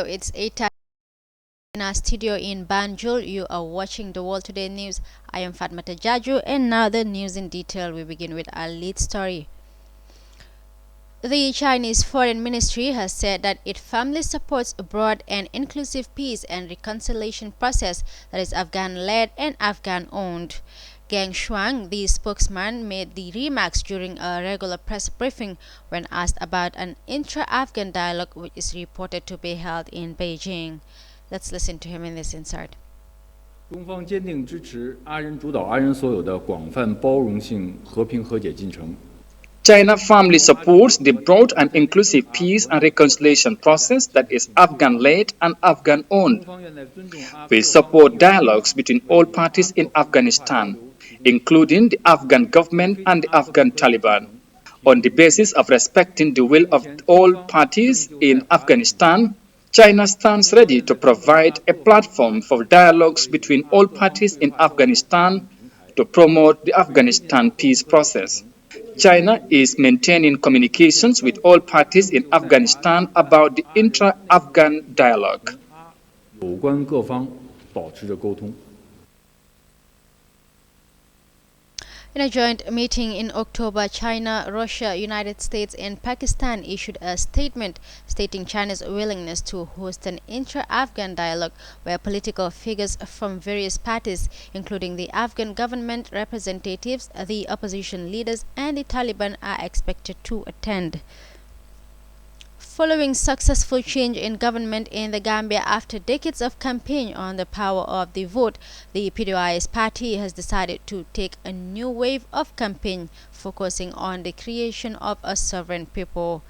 It's 8 in our studio in Banjul. You are watching the World Today News. I am Fatmata Jaju, and now the news in detail. We begin with our lead story. The Chinese Foreign Ministry has said that it firmly supports a broad and inclusive peace and reconciliation process that is Afghan-led and Afghan-owned. Geng Shuang, the spokesman, made the remarks during a regular press briefing when asked about an intra-Afghan dialogue which is reported to be held in Beijing. Let's listen to him in this insert. 中方坚定支持阿人主导、阿人所有的广泛包容性和平和解进程。 China firmly supports the broad and inclusive peace and reconciliation process that is Afghan-led and Afghan-owned. We support dialogues between all parties in Afghanistan, including the Afghan government and the Afghan Taliban, on the basis of respecting the will of all parties in Afghanistan. China stands ready to provide a platform for dialogues between all parties in Afghanistan to promote the Afghanistan peace process. China is maintaining communications with all parties in Afghanistan about the intra-Afghan dialogue. 有关各方保持着沟通。 In a joint meeting in October, China, Russia, United States, and Pakistan issued a statement stating China's willingness to host an intra-Afghan dialogue where political figures from various parties, including the Afghan government representatives, the opposition leaders, and the Taliban, are expected to attend. Following successful change in government in the Gambia after decades of campaign on the power of the vote, the PDOIS party has decided to take a new wave of campaign focusing on the creation of a sovereign people.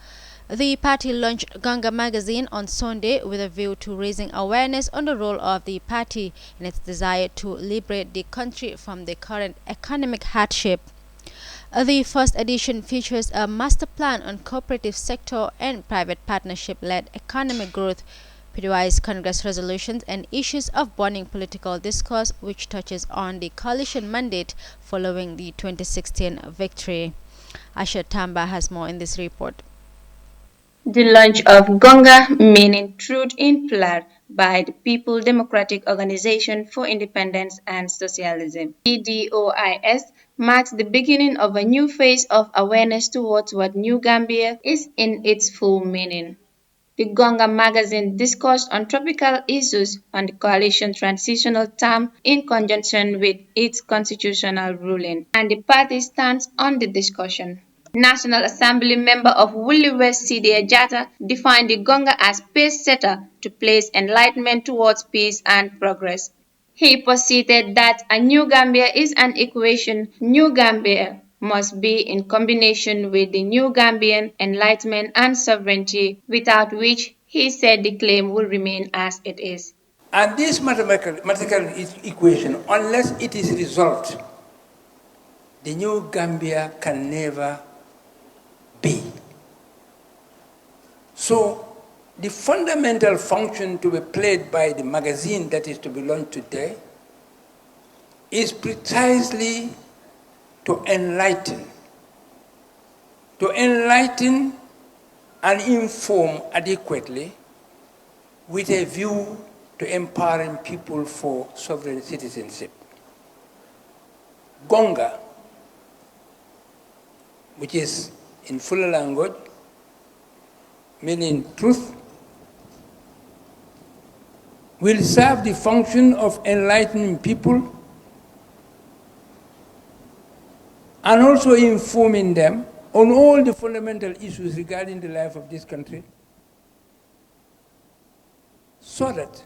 The party launched Ganga magazine on Sunday with a view to raising awareness on the role of the party in its desire to liberate the country from the current economic hardship. The first edition features a master plan on cooperative sector and private partnership-led economic growth, PDOI's Congress resolutions, and issues of burning political discourse, which touches on the coalition mandate following the 2016 victory. Asha Tamba has more in this report. The launch of Gonga, meaning Truth in Plar, by the People Democratic Organization for Independence and Socialism, PDOIS, marks the beginning of a new phase of awareness towards what New Gambia is in its full meaning. The Gonga magazine discussed on tropical issues on the coalition transitional term in conjunction with its constitutional ruling, and the party stands on the discussion. National Assembly member of Woolly West Sidia Jatta defined the Gonga as pace setter to place enlightenment towards peace and progress. He posited that a New Gambia is an equation. New Gambia must be in combination with the New Gambian enlightenment and sovereignty, without which he said the claim will remain as it is. And this mathematical equation, unless it is resolved, the New Gambia can never be. So, the fundamental function to be played by the magazine that is to be launched today is precisely to enlighten and inform adequately with a view to empowering people for sovereign citizenship. Gonga, which is in full language, meaning truth, will serve the function of enlightening people and also informing them on all the fundamental issues regarding the life of this country, so that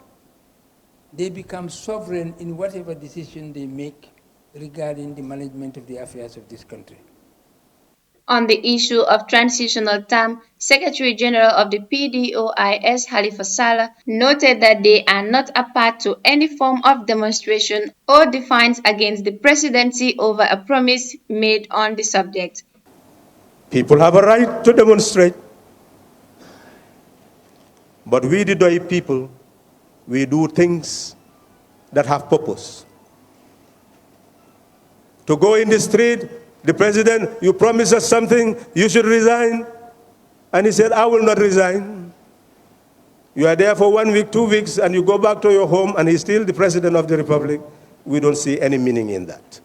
they become sovereign in whatever decision they make regarding the management of the affairs of this country. On the issue of transitional term, Secretary General of the PDOIS, Halifa Saleh, noted that they are not a part to any form of demonstration or defiance against the presidency over a promise made on the subject. People have a right to demonstrate, but we, the Doi people, we do things that have purpose. To go in the street, the president, you promised us something, you should resign. And he said, I will not resign. You are there for 1 week, 2 weeks, and you go back to your home, and he's still the president of the republic. We don't see any meaning in that.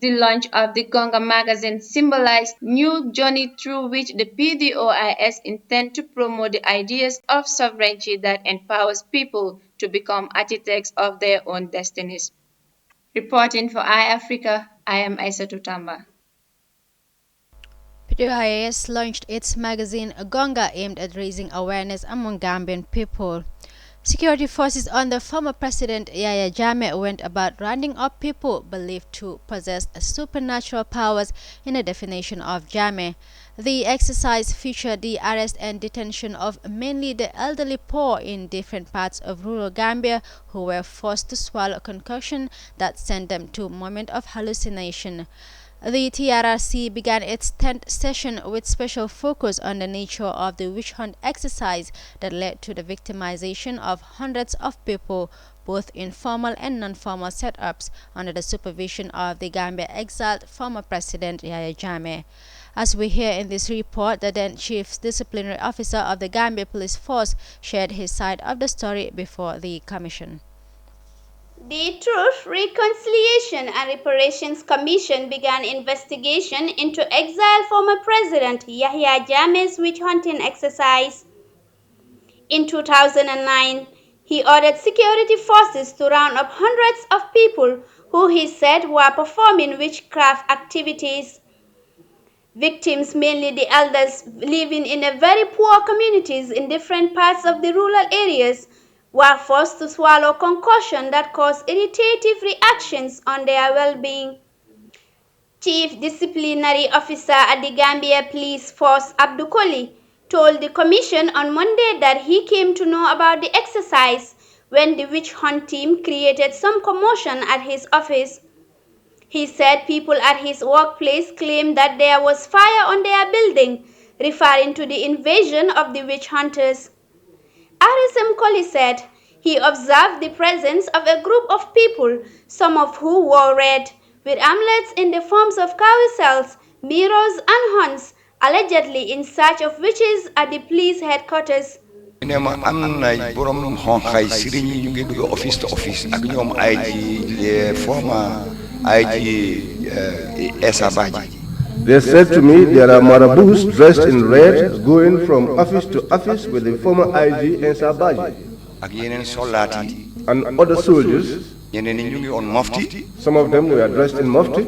The launch of the Gonga magazine symbolized a new journey through which the PDOIS intend to promote the ideas of sovereignty that empowers people to become architects of their own destinies. Reporting for iAfrica, I am Aissatou Tamba. PDIS launched its magazine Gonga, aimed at raising awareness among Gambian people. Security forces under former President Yahya Jammeh went about rounding up people believed to possess supernatural powers in the definition of Jammeh. The exercise featured the arrest and detention of mainly the elderly poor in different parts of rural Gambia who were forced to swallow a concoction that sent them to a moment of hallucination. The TRRC began its 10th session with special focus on the nature of the witch hunt exercise that led to the victimization of hundreds of people, both in formal and non-formal setups, under the supervision of the Gambia exiled former President Yahya Jammeh. As we hear in this report, the then Chief Disciplinary Officer of the Gambia Police Force shared his side of the story before the Commission. The Truth, Reconciliation and Reparations Commission began investigation into exiled former President Yahya Jammeh's witch hunting exercise. In 2009, he ordered security forces to round up hundreds of people who he said were performing witchcraft activities. Victims, mainly the elders living in very poor communities in different parts of the rural areas, were forced to swallow concoction that caused irritative reactions on their well-being. Chief Disciplinary Officer at the Gambia Police Force Abdou Koli told the Commission on Monday that he came to know about the exercise when the witch hunt team created some commotion at his office. He said people at his workplace claimed that there was fire on their building, referring to the invasion of the witch hunters. RSM Koli said he observed the presence of a group of people, some of who wore red, with amulets in the forms of carousels, mirrors and horns, allegedly in search of witches at the police headquarters. am na borom xonxay sëriñ yi ñu ngi dugg office to office ak ñoom IG les former IG Essa Badji. They said to me there are marabouts dressed in red going from office to office with the former IG and Sabaji ak yeneen soldat yi and other soldiers. ñeneen ñi ñu ngi on mufti Some of them were dressed in mufti,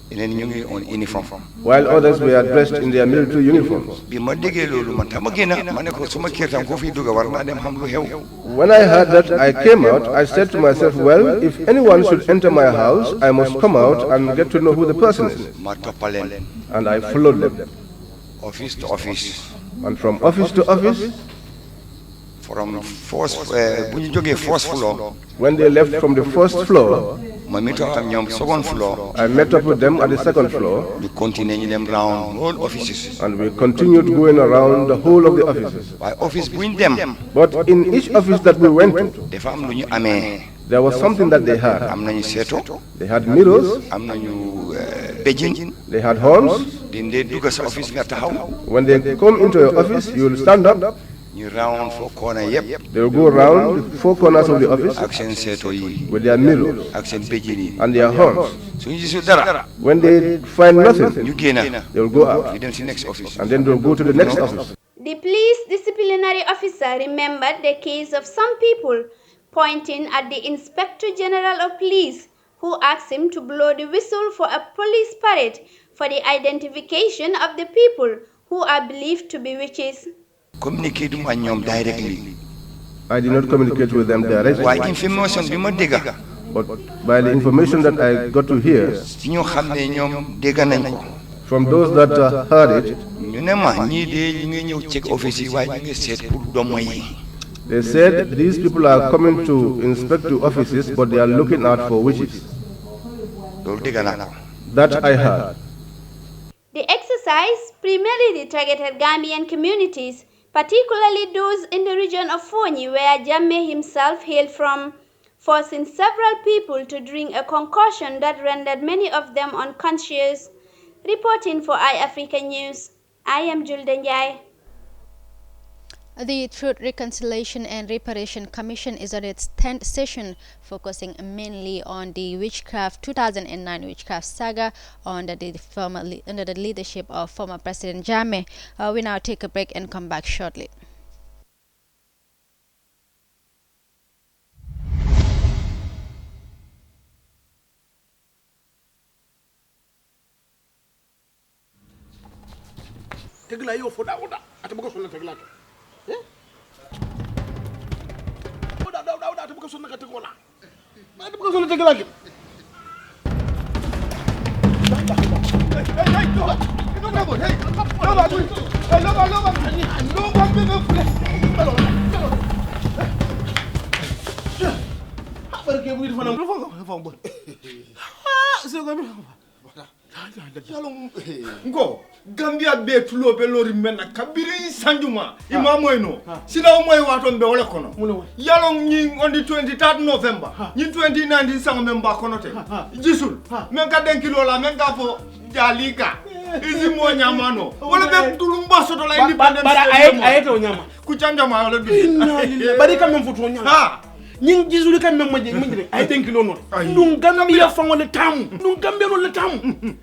yeneen ñi ñu ngi on uniform. while others were dressed in their military uniforms. bi ma déggee loolu man tam ma génn ma ne ko suma kër tam ko fi dugg war naa dem xam lu xew. When I heard that, I came out. I said to myself, well, if anyone should enter my house, I must come out and get to know who the person is. ma toppaleen And I followed them. office to office And from office to office, from first bu ñu jógee first floor when they left from the first floor, ma meet up ak ñoom second floor I met up with them at the second floor, ñu continuer ñu dem round all offices. and we continued going around the whole of the offices. waaye office bu ñu dem But in each office that we went to, dafa am lu ñu amee. there was something that they had. am nañu seeto They had mirrors, am nañu béjjin they had horns. dindee dugg sa office nga taxaw When they come into your office, you will stand up. ñu round foo corner yëpp They will go around the four corners of the office ak seen seeto yi with their mirrors ak seen béjjin yi. and their horns. suñu gisul dara When they find nothing, ñu génn they will go out, ñu dem si next office. and then they'll go to the next office. The police disciplinary officer remembered the case of some people, pointing at the Inspector General of Police, who asked him to blow the whistle for a police parade for the identification of the people who are believed to be witches. communicate ma ak ñoom directly I did not communicate with them directly, waaye information bi ma dégga but by the information that I got to hear si ñu xam ne ñoom dégg nañ ko from those that heard it, ñu ne ma ñii de ñu ngi ñëw check office yi waaye ñu ngi seet pour domo yi. they said these people are coming to inspect the offices, but they are looking out for witches. loolu dégg naa ko. That I heard. The exercise primarily targeted Gambian communities, particularly those in the region of Fonyi, where Jammeh himself hailed from, forcing several people to drink a concoction that rendered many of them unconscious. Reporting for iAfrica News, I am Juldenjai. The Truth, Reconciliation and Reparation Commission is on its 10th session, focusing mainly on the witchcraft 2009 witchcraft saga under the leadership of former President Jammeh. We now take a break and come back shortly. tegla yo foda oda atabuka sonna tegla to oda atabuka sonna ka tegola atabuka sonna tegla ke Ngo Gambia be tulo be lori menna kabiri sanjuma ima moyno sila moy waton be wala kono yalong ñi on the 23rd November ñi 2019 sang memba kono te gisul men ka den kilo la men ka fo jalika izi mo nyamano wala be tulum baso to la independence bara ayeto nyama ku chanja ma wala bi bari kam foto nyama ñing gisuli kam mem maje mingi ay ten kilo non dum gambia fangole tam dum gambia non le tam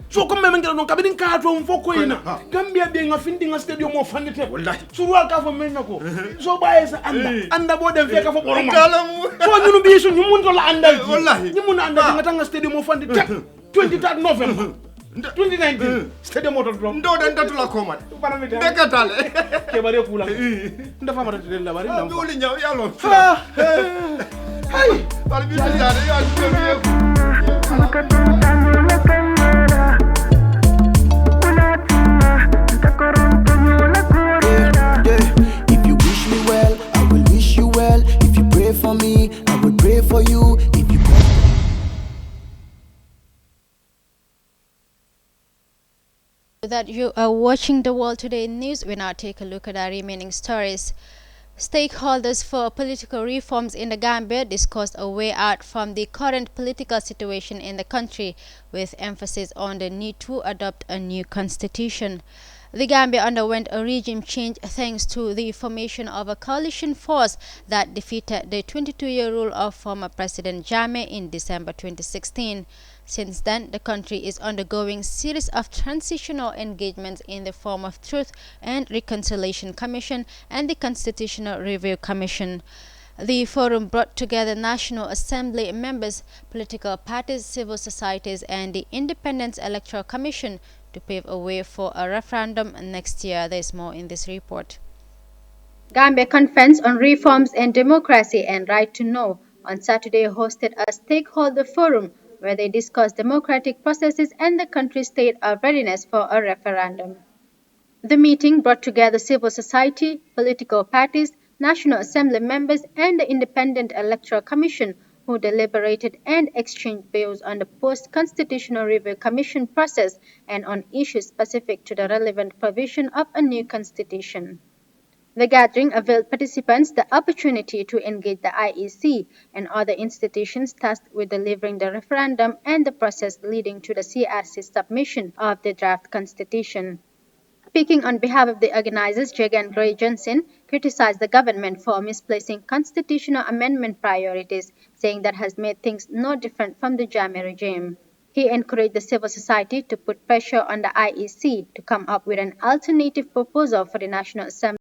so ko mem ngel non kabin ka to foko ina gambia be nga findi nga stadium mo fandite wallahi surwa ka fo men nako so baye sa anda bo dem feka fo borom so ñunu bi su ñu mun to la andal wallahi ñu mun andal nga tanga stadium mo fandite 23 November 2019 stadium motor drum ndo den datula ko mat bekatale ke bare pula nda fama rete la bare ndam ko li ñaw yalo hay par bi ya de ya If you wish me well, I will wish you well. If you pray for me, I will pray for you. If you That you are watching the World Today News, we now take a look at our remaining stories. Stakeholders for political reforms in the Gambia discussed a way out from the current political situation in the country, with emphasis on the need to adopt a new constitution. The Gambia underwent a regime change thanks to the formation of a coalition force that defeated the 22-year rule of former President Jammeh in December 2016. Since then, the country is undergoing a series of transitional engagements in the form of Truth and Reconciliation Commission and the Constitutional Review Commission. The forum brought together National Assembly members, political parties, civil societies, and the Independent Electoral Commission to pave a way for a referendum next year. There is more in this report. Gambia Conference on Reforms and Democracy and Right to Know on Saturday hosted a stakeholder forum where they discussed democratic processes and the country's state of readiness for a referendum. The meeting brought together civil society, political parties, National Assembly members, and the Independent Electoral Commission, who deliberated and exchanged views on the post-constitutional review commission process and on issues specific to the relevant provision of a new constitution. The gathering availed participants the opportunity to engage the IEC and other institutions tasked with delivering the referendum and the process leading to the CRC's submission of the draft constitution. Speaking on behalf of the organizers, Jagan Gray Johnson criticized the government for misplacing constitutional amendment priorities, saying that has made things no different from the Jammeh regime. He encouraged the civil society to put pressure on the IEC to come up with an alternative proposal for the National Assembly